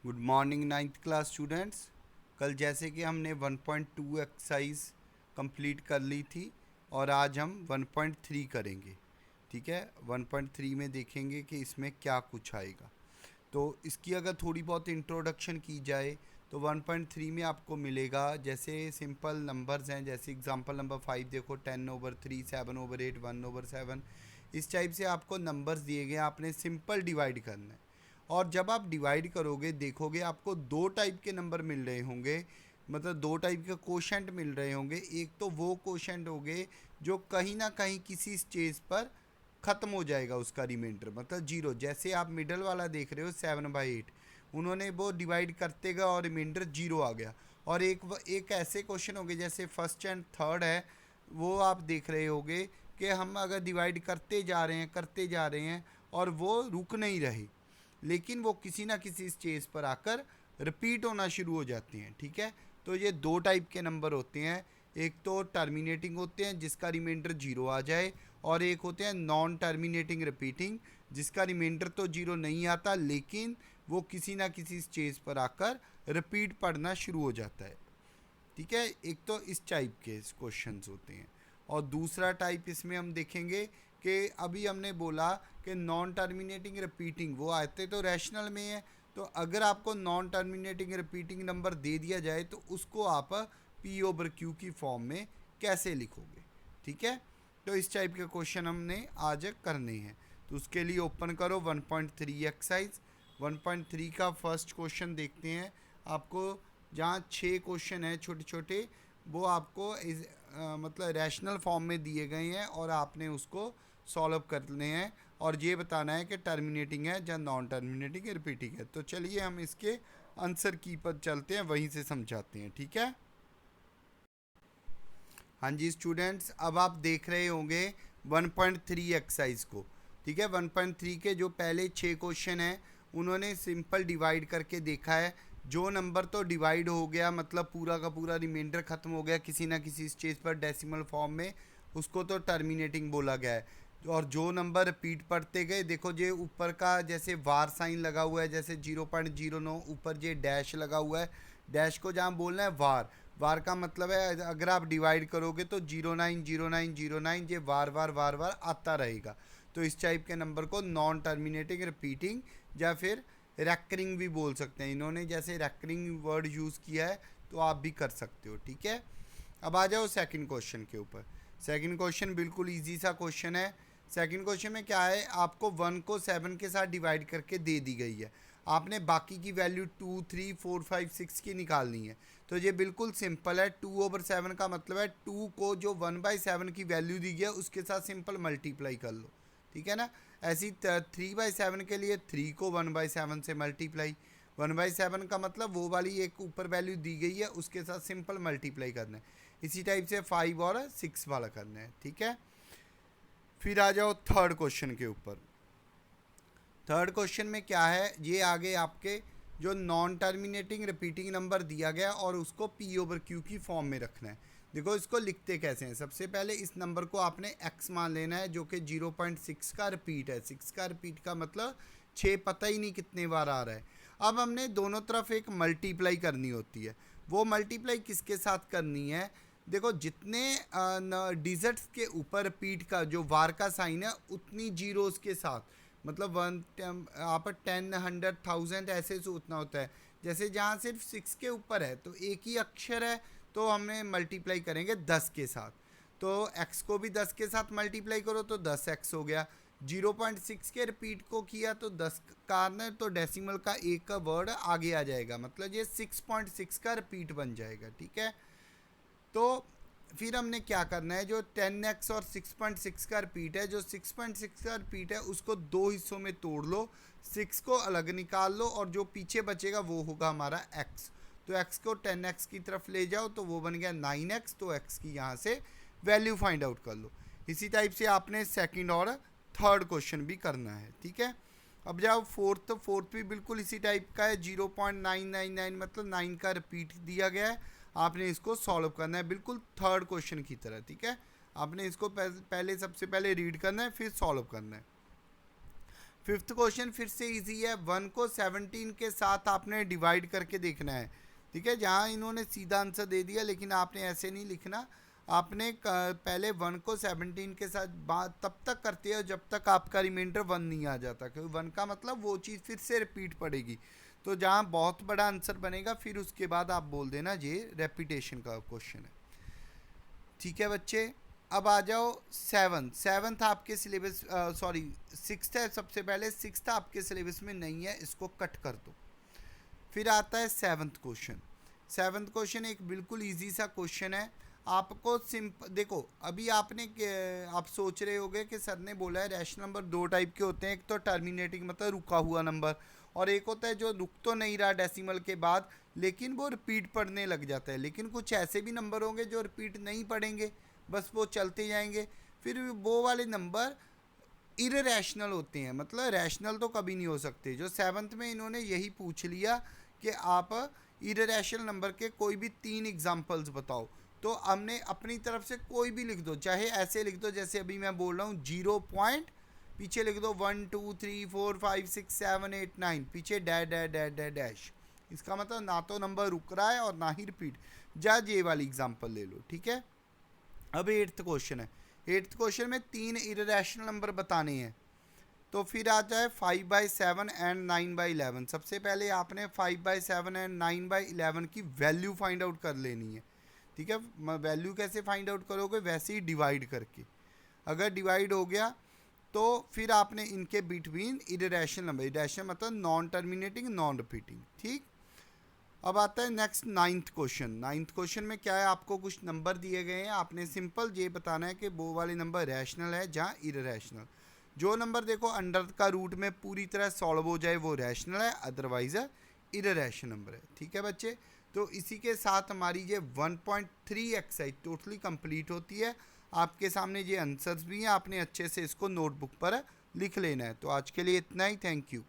Good morning ninth class students. कल जैसे कि हमने 1.2 एक्सरसाइज कंप्लीट कर ली थी और आज हम 1.3 करेंगे। ठीक है, 1.3 में देखेंगे कि इसमें क्या कुछ आएगा। तो इसकी अगर थोड़ी बहुत इंट्रोडक्शन की जाए तो 1.3 में आपको मिलेगा जैसे सिंपल नंबर्स हैं, जैसे एग्जांपल नंबर 5 देखो 10/3, 7/8, 1/7। इस टाइप से आपको नंबर्स दिए गए, आपने सिंपल डिवाइड करना है। और जब आप डिवाइड करोगे देखोगे आपको दो टाइप के नंबर मिल रहे होंगे, मतलब दो टाइप के कोशेंट मिल रहे होंगे। एक तो वो कोशेंट होंगे जो कहीं ना कहीं किसी स्टेज पर ख़त्म हो जाएगा, उसका रिमाइंडर मतलब जीरो। जैसे आप मिडल वाला देख रहे हो 7/8, उन्होंने वो डिवाइड करते गए और रिमाइंडर जीरो आ गया। और एक ऐसे क्वेश्चन हो गए जैसे फर्स्ट एंड थर्ड है, वो आप देख रहे होगे कि हम अगर डिवाइड करते जा रहे हैं और वो रुक नहीं रहे, लेकिन वो किसी ना किसी स्टेज पर आकर रिपीट होना शुरू हो जाते हैं। ठीक है, तो ये दो टाइप के नंबर होते हैं। एक तो टर्मिनेटिंग होते हैं जिसका रिमाइंडर जीरो आ जाए, और एक होते हैं नॉन टर्मिनेटिंग रिपीटिंग जिसका रिमाइंडर तो जीरो नहीं आता लेकिन वो किसी ना किसी स्टेज पर आकर रिपीट पढ़ना शुरू हो जाता है। ठीक है, एक तो इस टाइप के क्वेश्चंस होते हैं। और दूसरा टाइप इसमें हम देखेंगे कि अभी हमने बोला कि नॉन टर्मिनेटिंग रिपीटिंग वो आते तो रैशनल में है। तो अगर आपको नॉन टर्मिनेटिंग रिपीटिंग नंबर दे दिया जाए तो उसको आप P/Q की फॉर्म में कैसे लिखोगे। ठीक है, तो इस टाइप के क्वेश्चन हमने आज करने हैं। तो उसके लिए ओपन करो 1.3 एक्सरसाइज 1.3 का फर्स्ट क्वेश्चन देखते हैं। आपको जहाँ 6 क्वेश्चन है छोटे छोटे, वो आपको मतलब रैशनल फॉर्म में दिए गए हैं और आपने उसको सॉल्व करने हैं और ये बताना है कि टर्मिनेटिंग है या नॉन टर्मिनेटिंग रिपीटिंग है। तो चलिए हम इसके आंसर की पर चलते हैं, वहीं से समझाते हैं। ठीक है, हाँ जी स्टूडेंट्स, अब आप देख रहे होंगे 1.3 एक्सरसाइज को। ठीक है, 1.3 के जो पहले 6 क्वेश्चन हैं उन्होंने सिंपल डिवाइड करके देखा है। जो नंबर तो डिवाइड हो गया मतलब पूरा का पूरा रिमाइंडर ख़त्म हो गया किसी ना किसी स्टेज पर डेसिमल फॉर्म में, उसको तो टर्मिनेटिंग बोला गया है। और जो नंबर रिपीट पढ़ते गए, देखो ये ऊपर का जैसे वार साइन लगा हुआ है, जैसे 0.09 ऊपर ये डैश लगा हुआ है। डैश को जहाँ बोलना है वार, वार का मतलब है अगर आप डिवाइड करोगे तो 090909 ये वार वार वार वार आता रहेगा। तो इस टाइप के नंबर को नॉन टर्मिनेटिंग रिपीटिंग या फिर रैकरिंग भी बोल सकते हैं। इन्होंने जैसे रैकरिंग वर्ड यूज़ किया है तो आप भी कर सकते हो। ठीक है, अब आ जाओ सेकंड क्वेश्चन के ऊपर। सेकंड क्वेश्चन बिल्कुल इजी सा क्वेश्चन है। सेकंड क्वेश्चन में क्या है, आपको 1 को 7 के साथ डिवाइड करके दे दी गई है। आपने बाकी की वैल्यू 2, 3, 4, 5, 6 की निकालनी है। तो ये बिल्कुल सिंपल है। 2/7 का मतलब है 2 को जो 1/7 की वैल्यू दी गई है उसके साथ सिंपल मल्टीप्लाई कर लो। ठीक है ना, ऐसी 3/7 के लिए 3 को 1/7 से मल्टीप्लाई, 1/7 का मतलब वो वाली एक ऊपर वैल्यू दी गई है उसके साथ सिंपल मल्टीप्लाई करना है। इसी टाइप से 5 और 6 वाला करना है। ठीक है, फिर आ जाओ थर्ड क्वेश्चन के ऊपर। थर्ड क्वेश्चन में क्या है, ये आगे आपके जो नॉन टर्मिनेटिंग रिपीटिंग नंबर दिया गया और उसको P/Q की फॉर्म में रखना है। देखो इसको लिखते कैसे हैं, सबसे पहले इस नंबर को आपने x मान लेना है जो कि 0.6 का रिपीट है। 6 का रिपीट का मतलब 6 पता ही नहीं कितने बार आ रहा है। अब हमने दोनों तरफ एक मल्टीप्लाई करनी होती है। वो मल्टीप्लाई किसके साथ करनी है, देखो जितने डिजिट्स के ऊपर रिपीट का जो वार का साइन है उतनी जीरोस के साथ, मतलब आप 10, 100, 1000 ऐसे सोचना होता है। जैसे जहाँ सिर्फ 6 के ऊपर है तो एक ही अक्षर है तो हमने मल्टीप्लाई करेंगे 10 के साथ। तो x को भी 10 के साथ मल्टीप्लाई करो तो 10x हो गया। 0.6 के रिपीट को किया तो 10 कार्नर तो डेसिमल का एक का वर्ड आगे आ जाएगा, मतलब ये 6.6 का रिपीट बन जाएगा। ठीक है, तो फिर हमने क्या करना है, जो 10x और 6.6 का रिपीट है, जो 6.6 का रिपीट है उसको दो हिस्सों में तोड़ लो, 6 को अलग निकाल लो और जो पीछे बचेगा वो होगा हमारा x। तो x को 10x की तरफ ले जाओ तो वो बन गया 9x। तो x की यहाँ से वैल्यू फाइंड आउट कर लो। इसी टाइप से आपने सेकंड और थर्ड क्वेश्चन भी करना है। ठीक है, अब जाओ फोर्थ। तो फोर्थ भी बिल्कुल इसी टाइप का है, 0.999 मतलब 9 का रिपीट दिया गया है। आपने इसको सॉल्व करना है बिल्कुल थर्ड क्वेश्चन की तरह। ठीक है, आपने इसको पहले सबसे पहले रीड करना है फिर सॉल्व करना है। फिफ्थ क्वेश्चन फिर से इजी है, 1 को 17 के साथ आपने डिवाइड करके देखना है, ठीक है। जहाँ इन्होंने सीधा आंसर दे दिया, लेकिन आपने ऐसे नहीं लिखना, आपने पहले 1 को 17 के साथ बात तब तक करते हो जब तक आपका रिमाइंडर 1 नहीं आ जाता, क्योंकि 1 का मतलब वो चीज़ फिर से रिपीट पड़ेगी। तो जहाँ बहुत बड़ा आंसर बनेगा फिर उसके बाद आप बोल देना ये रेपिटेशन का क्वेश्चन है, ठीक है बच्चे। अब आ जाओ सेवन्थ आपके सिलेबस, सॉरी सिक्स्थ है सबसे पहले, सिक्स्थ आपके सिलेबस में नहीं है, इसको कट कर दो। फिर आता है सेवन्थ क्वेश्चन एक बिल्कुल इजी सा क्वेश्चन है। आपको देखो अभी आप सोच रहे होगे कि सर ने बोला है रैशनल नंबर दो टाइप के होते हैं, एक तो टर्मिनेटिंग मतलब रुका हुआ नंबर, और एक होता है जो रुक तो नहीं रहा डेसिमल के बाद लेकिन वो रिपीट पढ़ने लग जाता है। लेकिन कुछ ऐसे भी नंबर होंगे जो रिपीट नहीं पढ़ेंगे, बस वो चलते जाएंगे। फिर वो वाले नंबर इररेशनल होते हैं, मतलब रैशनल तो कभी नहीं हो सकते। जो सेवन्थ में इन्होंने यही पूछ लिया कि आप इररेशनल नंबर के कोई भी 3 एग्जांपल्स बताओ, तो हमने अपनी तरफ से कोई भी लिख दो, चाहे ऐसे लिख दो जैसे अभी मैं बोल रहा हूँ 0 पॉइंट, पीछे लिख दो 1 2 3 4 5 6 7 8 9, पीछे dash dash dash dash dash. इसका मतलब ना तो नंबर रुक रहा है और ना ही रिपीट। ये वाली एग्जाम्पल ले लो, ठीक है। अब 8th क्वेश्चन है। 8th क्वेश्चन में 3 इररेशनल नंबर बताने हैं, तो फिर आ जाए 5/7 एंड 9/11। सबसे पहले आपने 5/7 एंड 9/11 की वैल्यू फाइंड आउट कर लेनी है, ठीक है। वैल्यू कैसे फाइंड आउट करोगे, वैसे ही डिवाइड करके। अगर डिवाइड हो गया तो फिर आपने इनके बिटवीन इररेशनल नंबर, इररेशनल मतलब नॉन टर्मिनेटिंग नॉन रिपीटिंग, ठीक। अब आता है next 9th question. 9th question में क्या है, आपको कुछ नंबर दिए गए हैं, आपने सिंपल ये बताना है कि वो वाले नंबर रैशनल है जहाँ इररेशनल। जो नंबर देखो अंडर का रूट में पूरी तरह सॉल्व हो जाए वो रैशनल है, अदरवाइज इररेशनल नंबर है, ठीक है बच्चे। तो इसी के साथ हमारी ये 1.3 एक्सरसाइज टोटली कंप्लीट होती है। आपके सामने ये आंसर्स भी हैं, आपने अच्छे से इसको नोटबुक पर लिख लेना है। तो आज के लिए इतना ही, थैंक यू।